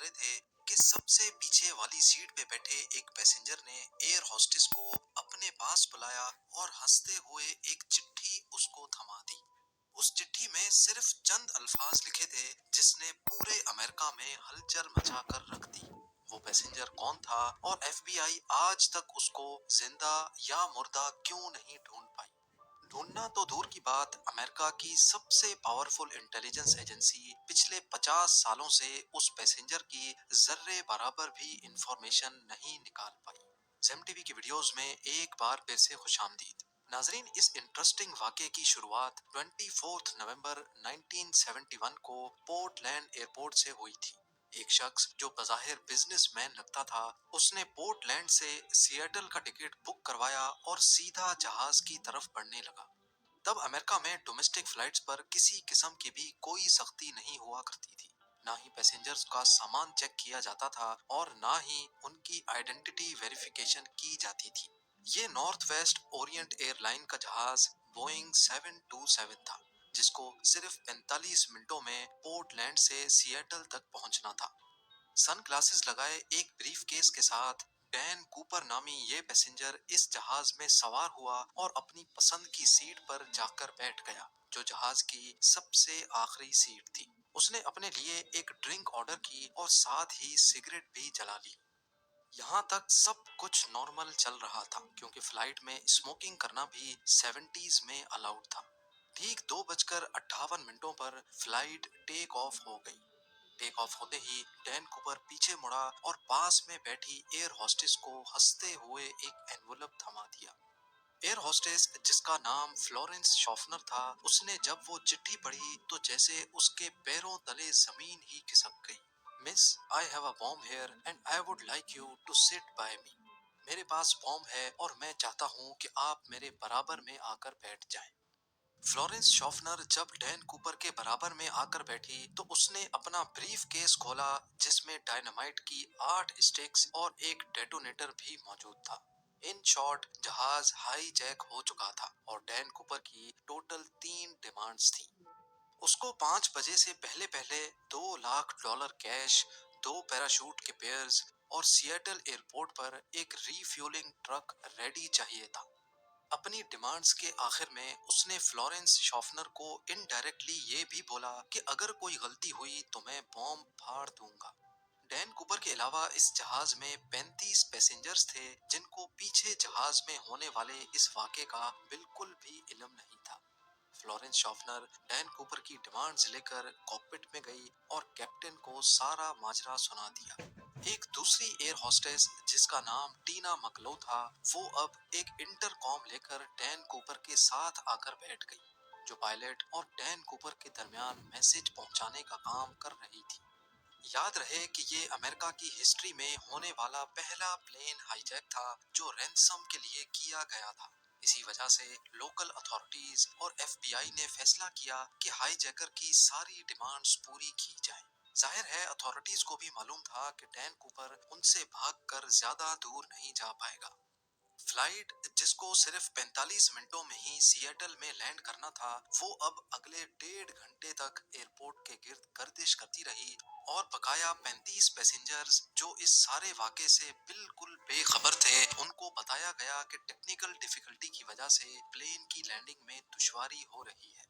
رہے تھے کہ سب سے پیچھے والی سیٹ پہ بیٹھے ایک پیسنجر نے ایئر ہوسٹس کو اپنے پاس بلایا اور ہنستے ہوئے ایک چٹھی اس کو تھما دی۔ اس چٹھی میں صرف چند الفاظ لکھے تھے جس نے پورے امریکہ میں ہلچل مچا کر رکھ دی۔ وہ پیسنجر کون تھا اور ایف بی آئی آج تک اس کو زندہ یا مردہ کیوں نہیں ڈھونڈ پائی؟ ڈھونڈنا تو دور کی بات، امریکہ کی سب سے پاورفل انٹیلیجنس ایجنسی پچھلے 50 سالوں سے اس پیسنجر کی ذرے برابر بھی انفارمیشن نہیں نکال پائی۔ زیم ٹی وی کی ویڈیوز میں ایک بار پھر سے خوش آمدید۔ ناظرین، اس انٹرسٹنگ واقعے کی شروعات 24 نومبر 1971 کو پورٹ لینڈ ایئرپورٹ سے ہوئی تھی۔ ایک شخص جو بظاہر بزنس مین لگتا تھا، اس نے پورٹ لینڈ سے سیاٹل کا ٹکٹ بک کروایا اور سیدھا جہاز کی طرف بڑھنے لگا۔ تب امریکہ میں ڈومیسٹک فلائٹس پر کسی قسم کی بھی کوئی سختی نہیں ہوا کرتی تھی۔ نہ ہی پیسنجرز کا سامان چیک کیا جاتا تھا اور نہ ہی ان کی آئیڈینٹی ویریفیکیشن کی جاتی تھی۔ یہ north west orient airline کا جہاز بوئنگ 727 تھا، جس کو صرف 45 منٹوں میں پورٹ لینڈ سے سیاٹل تک پہنچنا تھا۔ سن گلاسز لگائے ایک بریف کیس کے ساتھ ڈین کوپر نامی یہ پیسنجر اس جہاز میں سوار ہوا اور اپنی پسند کی سیٹ پر جا کر بیٹھ گیا، جو جہاز کی سب سے آخری سیٹ تھی۔ اس نے اپنے لیے ایک ڈرنک آرڈر کی اور ساتھ ہی سگریٹ بھی جلا لی۔ یہاں تک سب کچھ نارمل چل رہا تھا، کیونکہ فلائٹ میں اسموکنگ کرنا بھی 70s میں الاؤڈ تھا۔ ٹھیک 2:58 پر فلائٹ ٹیک آف ہو گئی۔ ٹیک آف ہوتے ہی ڈین کوپر پیچھے مڑا اور پاس میں بیٹھی ایئر ہوسٹس کو ہنستے ہوئے ایک اینولپ تھما دیا۔ ایئر ہوسٹس، جس کا نام فلورنس شافنر تھا، اس نے جب وہ چٹھی پڑھی تو جیسے اس کے پیروں تلے زمین ہی کھسک گئی۔ Miss, I have a boom here and I would like you to sit by me. میرے پاس بوم ہے اور میں چاہتا ہوں کہ آپ میرے برابر میں آ کر بیٹھ جائیں۔ فلورنس شافنر جب ڈین کوپر کے برابر میں آ کر بیٹھی تو اس نے اپنا بریف کیس کھولا، جس میں ڈائنامائٹ کی 8 اسٹکس اور ایک ڈیٹونیٹر بھی موجود تھا۔ ان شارٹ، جہاز ہائی جیک ہو چکا تھا اور ڈین کوپر کی ٹوٹل 3 ڈیمانڈز تھیں۔ اس کو 5 بجے سے پہلے پہلے $2 لاکھ کیش، 2 پیراشوٹ کے پیئرز اور سیاٹل ایئرپورٹ پر ایک ری فیولنگ ٹرک ریڈی چاہیے تھا۔ اپنی ڈیمانڈز کے آخر میں اس نے فلورنس شافنر کو انڈائریکٹلی یہ بھی بولا کہ اگر کوئی غلطی ہوئی تو میں بوم پھاڑ دوں گا۔ ڈین کوپر کے علاوہ اس جہاز میں 35 پیسنجرز تھے، جن کو پیچھے جہاز میں ہونے والے اس واقعے کا بالکل بھی علم نہیں تھا۔ فلورنس شافنر ڈین کوپر کی ڈیمانڈز لے کر کاکپٹ میں گئی اور کیپٹن کو سارا ماجرا سنا دیا۔ ایک دوسری ایئر ہوسٹس، جس کا نام ٹینا مکلو تھا، وہ اب ایک انٹر کام لے کر ڈین کوپر کے ساتھ آ کر بیٹھ گئی، جو پائلٹ اور ڈین کوپر کے درمیان میسج پہنچانے کا کام کر رہی تھی۔ یاد رہے کہ یہ امریکہ کی ہسٹری میں ہونے والا پہلا پلین ہائی جیک تھا جو رینسم کے لیے کیا گیا تھا۔ اسی وجہ سے لوکل اتھارٹیز اور ایف بی آئی نے فیصلہ کیا کہ ہائی جیکر کی ساری ڈیمانڈز پوری کی جائیں۔ ظاہر ہے اتھارٹیز کو بھی معلوم تھا کہ ڈین کوپر ان سے بھاگ کر زیادہ دور نہیں جا پائے گا۔ فلائٹ، جس کو صرف 45 منٹوں میں ہی سیاٹل میں لینڈ کرنا تھا، وہ اب اگلے 1.5 گھنٹے تک ایئرپورٹ کے گرد گردش کرتی رہی اور بقایا 35 پیسنجرز جو اس سارے واقعے سے بالکل بے خبر تھے، ان کو بتایا گیا کہ ٹیکنیکل ڈیفیکلٹی کی وجہ سے پلین کی لینڈنگ میں دشواری ہو رہی ہے۔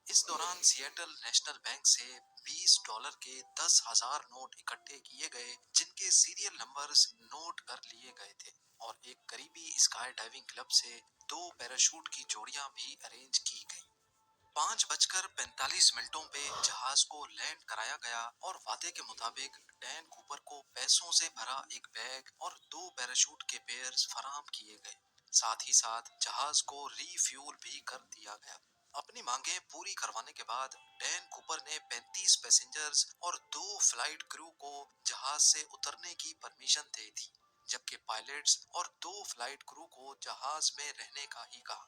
اس دوران سیاٹل نیشنل بینک سے $20 کے 10,000 نوٹ اکٹھے کیے گئے، جن کے سیریل نمبرز نوٹ کر لیے گئے تھے، اور ایک قریبی اسکائی ڈائیونگ کلب سے 2 پیراشوٹ کی جوڑیاں بھی ارینج کی گئیں۔ 5:45 پہ جہاز کو لینڈ کرایا گیا اور وعدے کے مطابق ڈین کوپر کو پیسوں سے بھرا ایک بیگ اور 2 پیراشوٹ کے پیئرز فراہم کیے گئے۔ ساتھ ہی ساتھ جہاز کو ری فیول بھی کر دیا گیا۔ اپنی مانگیں پوری کروانے کے بعد ڈین کوپر نے 35 پیسنجرز اور 2 فلائٹ کرو کو جہاز سے اترنے کی پرمیشن دے دی، جبکہ پائلٹس اور 2 فلائٹ کرو کو جہاز میں رہنے کا ہی کہا۔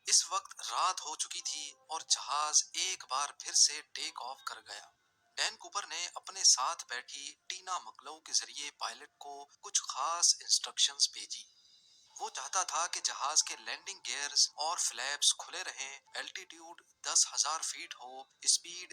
اس وقت رات ہو چکی تھی اور جہاز ایک بار پھر سے ٹیک آف کر گیا۔ ڈین کوپر نے اپنے ساتھ بیٹھی ٹینا مکلو کے ذریعے پائلٹ کو کچھ خاص انسٹرکشنز بھیجی۔ وہ چاہتا تھا کہ جہاز کے لینڈنگ گیئرز اور فلیپس کھلے رہیں، الٹیٹیوڈ 10,000 فیٹ ہو، اسپیڈ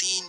3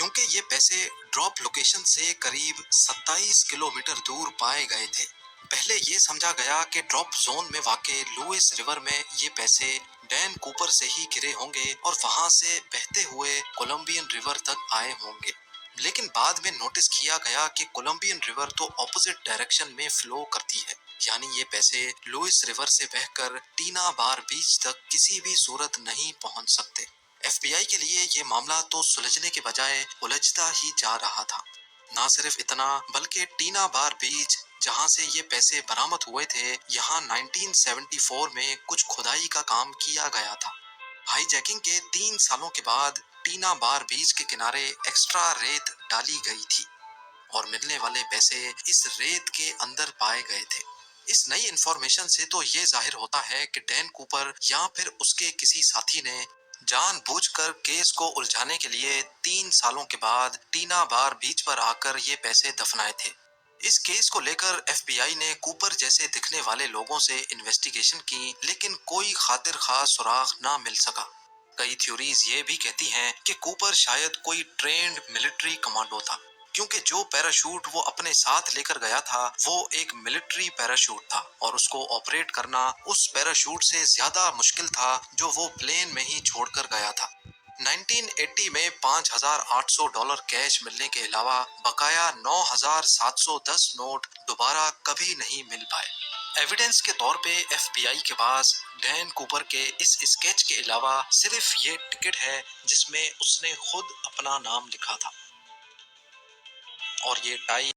کیونکہ یہ پیسے ڈراپ لوکیشن سے قریب 27 کلومیٹر دور پائے گئے تھے۔ پہلے یہ سمجھا گیا کہ ڈراپ زون میں واقع لوئس ریور میں یہ پیسے ڈین کوپر سے ہی گرے ہوں گے اور وہاں سے بہتے ہوئے کولمبین ریور تک آئے ہوں گے، لیکن بعد میں نوٹس کیا گیا کہ کولمبین ریور تو اپوزٹ ڈائریکشن میں فلو کرتی ہے، یعنی یہ پیسے لوئس ریور سے بہہ کر ٹینا بار بیچ تک کسی بھی صورت نہیں پہنچ سکتے۔ ایف بی آئی کے لیے یہ معاملہ تو سلجھنے کے بجائے الجھتا ہی جا رہا تھا۔ نہ صرف اتنا بلکہ ٹینا بار بیچ جہاں سے یہ پیسے برآمد ہوئے تھے، یہاں 1974 میں کچھ کھدائی کا کام کیا گیا تھا۔ ہائی جیکنگ کے 3 سالوں کے بعد ٹینا بار بیچ کے کنارے ایکسٹرا ریت ڈالی گئی تھی اور ملنے والے پیسے اس ریت کے اندر پائے گئے تھے۔ اس نئی انفارمیشن سے تو یہ ظاہر ہوتا ہے کہ ڈین کوپر یا پھر اس کے کسی ساتھی نے جان بوجھ کر کیس کو الجھانے کے لیے 3 سالوں کے بعد ٹینا بار بیچ پر آ کر یہ پیسے دفنائے تھے۔ اس کیس کو لے کر ایف بی آئی نے کوپر جیسے دکھنے والے لوگوں سے انویسٹیگیشن کی، لیکن کوئی خاطر خواہ سراغ نہ مل سکا۔ کئی تھیوریز یہ بھی کہتی ہیں کہ کوپر شاید کوئی ٹرینڈ ملٹری کمانڈو تھا، کیونکہ جو پیراشوٹ وہ اپنے ساتھ لے کر گیا تھا وہ ایک ملٹری پیراشوٹ تھا اور اس کو آپریٹ کرنا اس پیراشوٹ سے زیادہ مشکل تھا جو وہ پلین میں ہی چھوڑ کر گیا تھا۔ 1980 میں $5,800 کیش ملنے کے علاوہ بقایا 9,710 نوٹ دوبارہ کبھی نہیں مل پائے۔ ایویڈنس کے طور پہ ایف بی آئی کے پاس ڈین کوپر کے اس اسکیچ کے علاوہ صرف یہ ٹکٹ ہے جس میں اس نے خود اپنا نام لکھا تھا اور یہ ٹائی